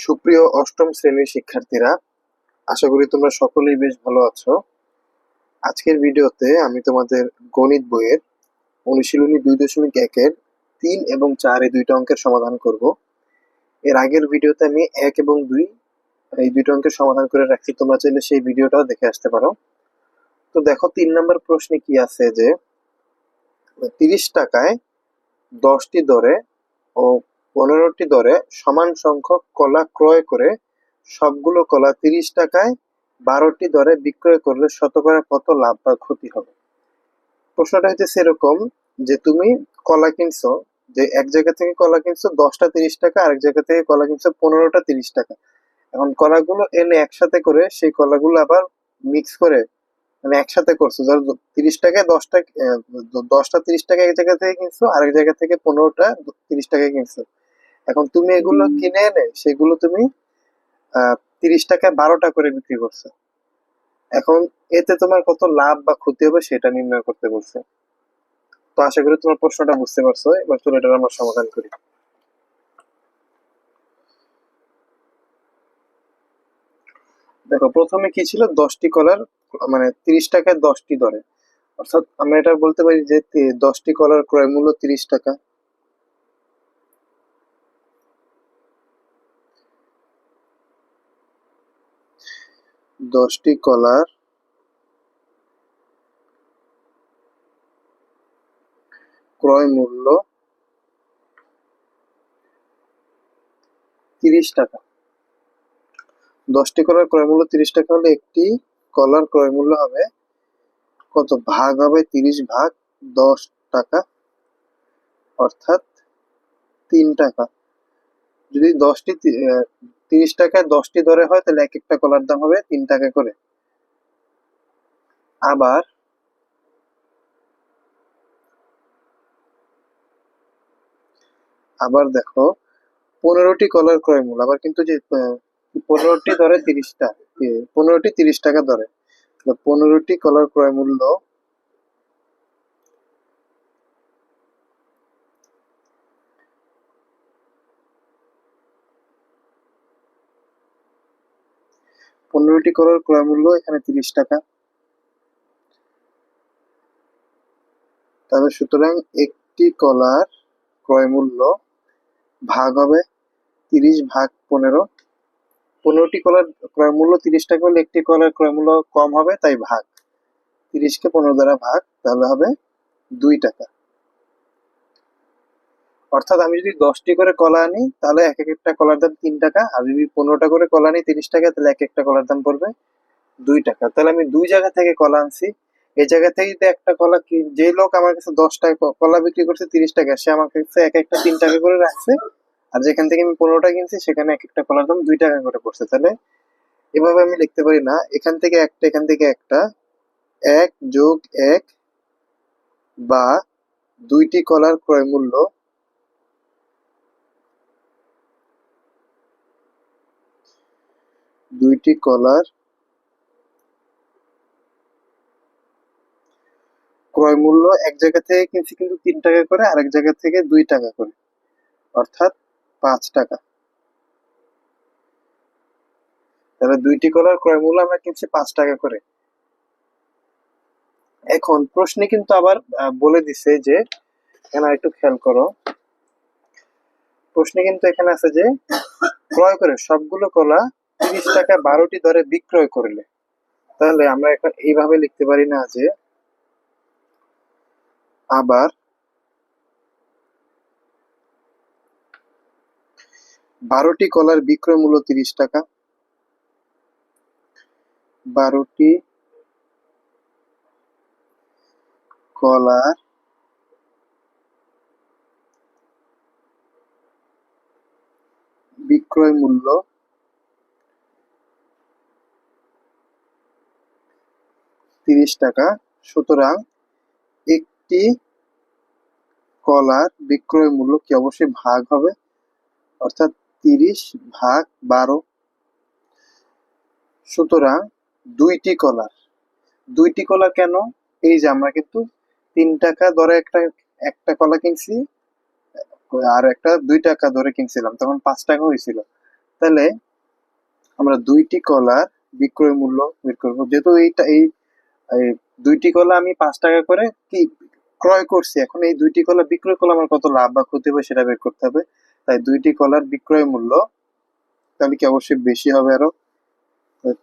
সুপ্রিয় অষ্টম শ্রেণীর শিক্ষার্থীরা, আশা করি তোমরা সকলেই বেশ ভালো আছো। আজকের ভিডিওতে আমি তোমাদের গণিত বইয়ের অনুশীলনী 2.1-এর 3 এবং 4 এই দুইটা অঙ্কের সমাধান করব। এর আগের ভিডিওতে আমি 1 এবং 2 এই দুইটা অঙ্কের সমাধান করে রাখছি, তোমরা চাইলে সেই ভিডিওটাও দেখে আসতে পারো। তো দেখো 3 নম্বর প্রশ্নে কি আছে যে 30 টাকায় 10টি দরে ও 15টি দরে সমান সংখ্যক কলা ক্রয় করে সবগুলো কলা 30 টাকায় 12টি দরে বিক্রয় করলে শতকরা কত লাভ বা ক্ষতি হবে। প্রশ্নটা হচ্ছে সেরকম যে তুমি কলা কিনছো, যে এক জায়গা থেকে কলা কিনছো 10টা 30 টাকা, আরেক জায়গা থেকে কলা কিনছো 15টা 30 টাকা। এখন কলাগুলো এনে একসাথে করে সেই কলাগুলো আবার মিক্স করে, মানে একসাথে করছো, ধরো 30 টাকায় 10টা 30 টাকা এক জায়গা থেকে কিনছো, আরেক জায়গা থেকে 15টা 30 টাকায় কিনছো। এখন তুমি এগুলো কিনে এনে সেগুলো তুমি 30 টাকায় 12টা করে বিক্রি করছো। এখন এতে তোমার কত লাভ বা ক্ষতি হবে সেটা নির্ণয় করতে বলছে। তো আশা করি তোমার প্রশ্নটা বুঝতে পারছো। এবার চলো এটার আমরা সমাধান করি। দেখো প্রথমে কি ছিল, 10টি কলার, মানে 30 টাকায় 10টি দরে, অর্থাৎ আমরা এটা বলতে পারি যে 10টি কলার ক্রয় মূল্য 30 টাকা। দশটি কলার ক্রয় মূল্য 30 টাকা। 10টি কলার ক্রয় মূল্য 30 টাকা হলে একটি কলার ক্রয় মূল্য হবে কত, ভাগ হবে 30 ভাগ 10 টাকা, অর্থাৎ 3 টাকা। যদি 30 টাকায় 10টি দরে হয় তাহলে এক একটা কলার দাম হবে 3 টাকা করে। আবার আবার দেখো 15টি কলার ক্রয় মূল্য, আবার কিন্তু যে 15টি ধরে 30টা, 15টি 30 টাকা ধরে, 15টি কলার ক্রয় মূল্য 15টি কলার ক্রয় মূল্য এখানে 30 টাকা। তাহলে সুতরাং একটি কলার ক্রয় মূল্য ভাগ হবে 30 ভাগ 15। 15টি কলার ক্রয় মূল্য 30 টাকা হলে একটি কলার ক্রয় মূল্য কম হবে, তাই ভাগ 30কে 15 দ্বারা ভাগ, তাহলে হবে 2 টাকা। অর্থাৎ আমি যদি 10টি করে কলা আনি তাহলে এক একটা কলার দাম 3 টাকা, আর যদি 15টা করে কলা আনি 30 টাকা, তাহলে এক একটা কলার দাম পড়বে 2 টাকা। তাহলে আমি দুই জায়গা থেকে কলা আনছি। এই জায়গা থেকে যদি একটা কলা যে লোক আমার কাছে 10টায় কলা বিক্রি করছে 30 টাকা, সে আমার কাছে এক একটা 3 টাকা করে রাখছে। আর যেখান থেকে আমি 15টা কিনছি সেখানে এক একটা কলার দাম 2 টাকা করে পড়ছে। তাহলে এভাবে আমি লিখতে পারি না, এখান থেকে একটা এখান থেকে একটা, 1 যোগ 1 বা দুইটি কলার ক্রয় মূল্য দুইটি কলার ক্রয় মূল্য এক জায়গা থেকে কিনছি কিন্তু 3 টাকা করে, আরেক জায়গা থেকে 2 টাকা করে, অর্থাৎ 5 টাকা। তাহলে দুইটি কলার ক্রয় মূল্য আমরা কিনছি 5 টাকা করে। এখন প্রশ্নে কিন্তু আবার বলে দিছে যে, এখানে একটু খেয়াল করো, প্রশ্নে কিন্তু এখানে আছে যে ক্রয় করে সবগুলো কলা 30 টাকা 12টি দরে বিক্রয় করলে। তাহলে আমরা এখন এইভাবে লিখতে পারি না যে, আবার 12টি কলার বিক্রয় মূল্য 30 টাকা, 12টি কলার বিক্রয় মূল্য 30 টাকা। সুতরাং একটি কলার বিক্রয় মূল্য কি অবশ্যই ভাগ হবে, অর্থাৎ 30 ভাগ 12। সুতরাং দুইটি কলা কেন, এই যে আমরা কিন্তু 3 টাকা দরে একটা একটা কলা কিনছি, আর একটা 2 টাকা দরে কিনছিলাম, তখন 5 টাকা হয়েছিল। তাহলে আমরা দুইটি কলার বিক্রয় মূল্য বের করবো, যেহেতু এই দুইটি কলা আমি 5 টাকা করে কি ক্রয় করছি, এখন এই দুইটি কলা বিক্রয় করলে আমার কত লাভ বা ক্ষতি হবে সেটা বের করতে হবে। তাই দুইটি কলার বিক্রয় মূল্য তাহলে কি অবশ্যই বেশি হবে আরো,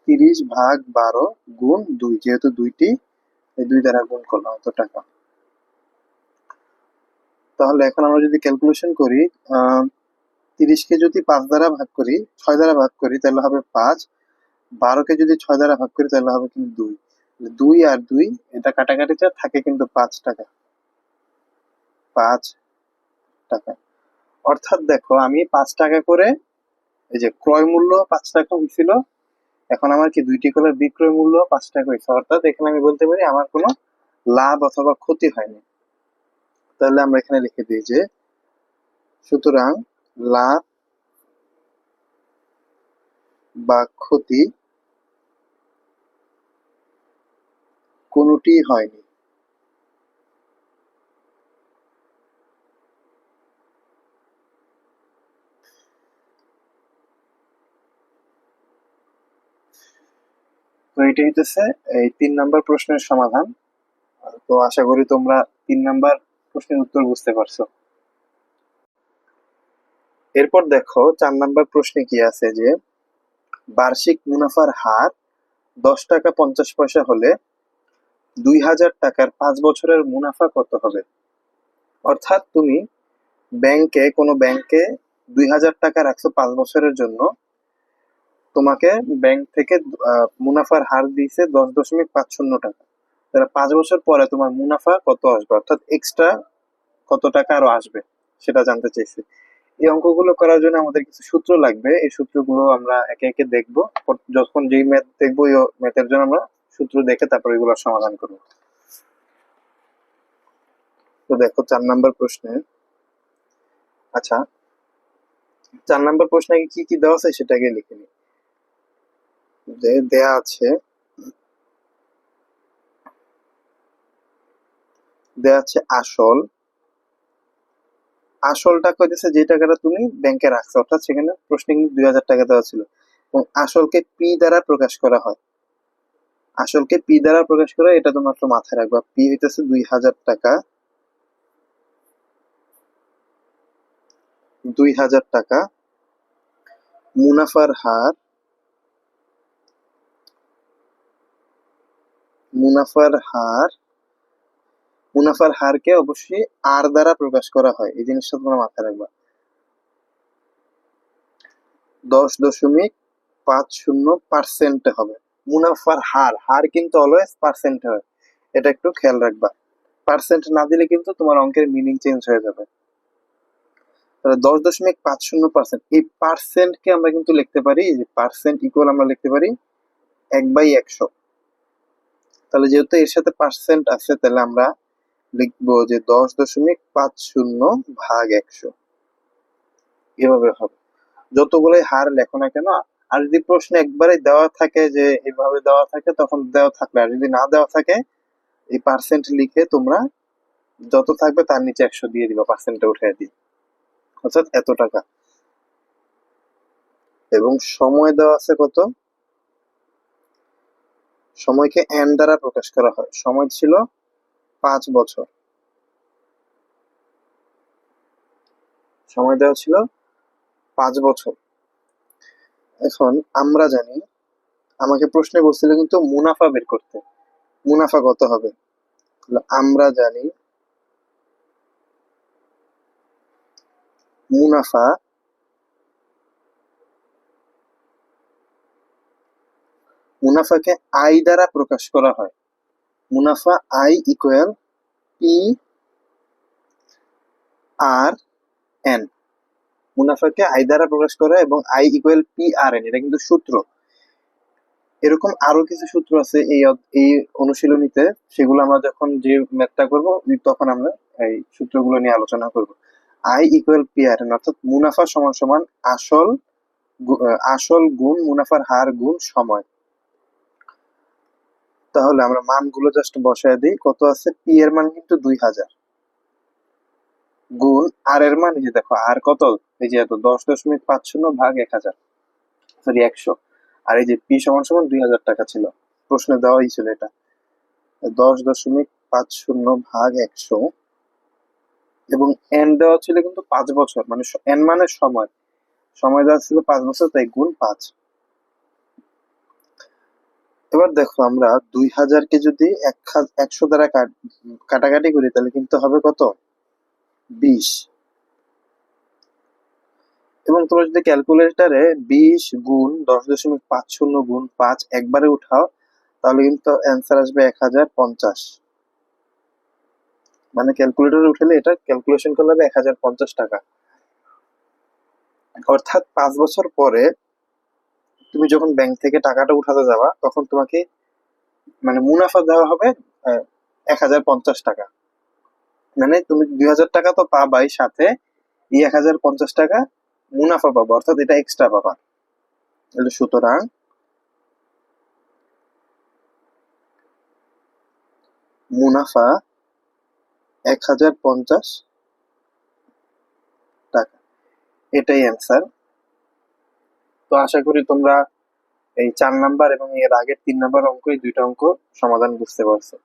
30/12 গুণ 2, যেহেতু দুইটি, এই 2 দ্বারা গুণ করলাম এত টাকা। তাহলে এখন আমরা যদি ক্যালকুলেশন করি, 30কে যদি 5 দ্বারা ভাগ করি, 6 দ্বারা ভাগ করি, তাহলে হবে 5। 12কে যদি 6 দ্বারা ভাগ করি তাহলে হবে কিন্তু 2। 2 আর 2 এটা কাটাকাটিতে থাকে কিন্তু 5 টাকা, 5 টাকা। অর্থাৎ দেখো আমি 5 টাকা করে, এই যে ক্রয় মূল্য 5 টাকা হয়েছিল, এখন আমার কি দুইটি কলার বিক্রয় মূল্য 5 টাকা হয়েছে, অর্থাৎ এখানে আমি বলতে পারি আমার কোনো লাভ অথবা ক্ষতি হয়নি। তাহলে আমরা এখানে লিখে দিই যে সুতরাং লাভ বা ক্ষতি কোনোটি হয়নি। তো এটা হইতেছে এই 3 নাম্বার প্রশ্নের সমাধান। তো আশা করি তোমরা 3 নাম্বার প্রশ্নের উত্তর বুঝতে পারছো। এরপর দেখো 4 নাম্বার প্রশ্নে কি আছে, যে বার্ষিক মুনাফার হার 10 টাকা 50 পয়সা হলে 2000 টাকার 5 বছরের মুনাফা কত হবে। অর্থাৎ তুমি কোনো ব্যাংকে 2000 টাকা রাখছো 5 বছরের জন্য, তোমাকে ব্যাংক থেকে মুনাফার হার দিয়েছে 10.50 টাকা। তাহলে 5 বছর পরে তোমার মুনাফা কত আসবে, অর্থাৎ এক্সট্রা কত টাকা আরো আসবে সেটা জানতে চাইছি। এই অঙ্কগুলো করার জন্য আমাদের কিছু সূত্র লাগবে, এই সূত্রগুলো আমরা একে একে দেখবো। যখন যেই ম্যাথ দেখবো এই ম্যাথের জন্য আমরা সূত্র দেখে তারপর এগুলোর সমাধান করবো। তো দেখো 4 নাম্বার প্রশ্নে, আচ্ছা 4 নাম্বার প্রশ্নে কি কি দেওয়া আছে সেটাকে লিখে নি। যে দেয়া আছে, আসল, আসলটা কইতেছে যে টাকাটা তুমি ব্যাংকে রাখছো, অর্থাৎ সেখানে প্রশ্নে কিন্তু 2000 টাকা দেওয়া ছিল, এবং আসলকে পি দ্বারা প্রকাশ করা হয়। আসলকে পি দ্বারা প্রকাশ করা, এটা তোমার তো মাথায় রাখবা। পি হইতেছে 2000 টাকা, 2000 টাকা মুনাফার হার, মুনাফার হার, মুনাফার হারকে অবশ্যই আর দ্বারা প্রকাশ করা হয়, এই জিনিসটা তোমরা মাথায় রাখবা। 10.50% হবে মুনাফার হার, হার কিন্তু অলওয়েজ পার্সেন্ট হয়, এটা একটু খেয়াল রাখবা। পার্সেন্ট না দিলে কিন্তু তোমার অঙ্কের মিনিং চেঞ্জ হয়ে যাবে। তাহলে 10.50%, এই পার্সেন্টকে আমরা কিন্তু লিখতে পারি, যে পার্সেন্ট ইকুয়াল আমরা লিখতে পারি 1/100। তাহলে যেহেতু এর সাথে পার্সেন্ট আছে, তাহলে আমরা লিখবো যে 10.50/100, এভাবে হবে। যতগুলোই হার লেখো না কেন, আর যদি প্রশ্ন একবারে দেওয়া থাকে যে এইভাবে দেওয়া থাকে তখন দেওয়া থাকবে, আর যদি না দেওয়া থাকে এই পার্সেন্ট লিখে তোমরা যত থাকবে তার নিচে 100 দিয়ে দিবা, পার্সেন্টটা উঠে দিই, অর্থাৎ এত টাকা। এবং সময় দেওয়া আছে কত, সময়কে এন দ্বারা প্রকাশ করা হয়, সময় ছিল 5 বছর, সময় দেওয়া ছিল 5 বছর। এখন আমরা জানি, আমাকে প্রশ্নে বলছিল কিন্তু মুনাফা বের করতে, মুনাফা কত হবে। আমরা জানি মুনাফা, মুনাফাকে আই দ্বারা প্রকাশ করা হয়। মুনাফা I equal P R N, মুনাফাকে আই দ্বারা প্রকাশ করা এবং I equal P R N, এটা কিন্তু সূত্র। এরকম আরো কিছু সূত্র আছে এই অনুশীলনীতে, সেগুলো আমরা যখন যে ম্যাথটা করব তখন আমরা এই সূত্রগুলো নিয়ে আলোচনা করব। I equal P R N, অর্থাৎ মুনাফা সমান সমান আসল, আসল গুণ মুনাফার হার গুণ সময়। তাহলে আমরা মানগুলো জাস্ট বসায় দিই, কত আছে, পি এর মান কিন্তু 2000 গুণ আর এর মান, এই যে দেখো আর কত, এই যে এত 10.50/1000, সরি 100। আর এই যে পি সমান সমান 2000 টাকা ছিল, প্রশ্নে দেওয়াই ছিল এটা। 10.50 ভাগ 100, এবং এন দেওয়া ছিল কিন্তু 5 বছর, মানে এন মানে সময়, সময় দেওয়া ছিল 5 বছর, তাই গুণ 5। এবার দেখো আমরা 2000-কে যদি 100 দ্বারা কাটাকাটি করি তাহলে কিন্তু হবে কত, 20। এবং তোমরা যদি ক্যালকুলেটরে 20 গুণ 10.50 গুণ 5 একবারে উঠাও, তাহলে কিন্তু অ্যান্সার আসবে 1050। মানে ক্যালকুলেটরে উঠালে এটা ক্যালকুলেশন করলে হবে 1050 টাকা। অর্থাৎ 5 বছর পরে তুমি যখন ব্যাংক থেকে টাকাটা উঠাতে যাবা, তখন তোমাকে মানে মুনাফা দেওয়া হবে 1050 টাকা। মানে তুমি 2000 টাকা তো পাবাই, সাথে এই 1050 টাকা মুনাফা পাবো, অর্থাৎ এটা এক্সট্রা পাবা। তাহলে সুতরাং মুনাফা 1050 টাকা, এটাই অ্যান্সার। তো আশা করি তোমরা এই 4 নাম্বার এবং এর আগের 3 নাম্বার অঙ্ক, এই দুইটা অঙ্ক সমাধান বুঝতে পারছো।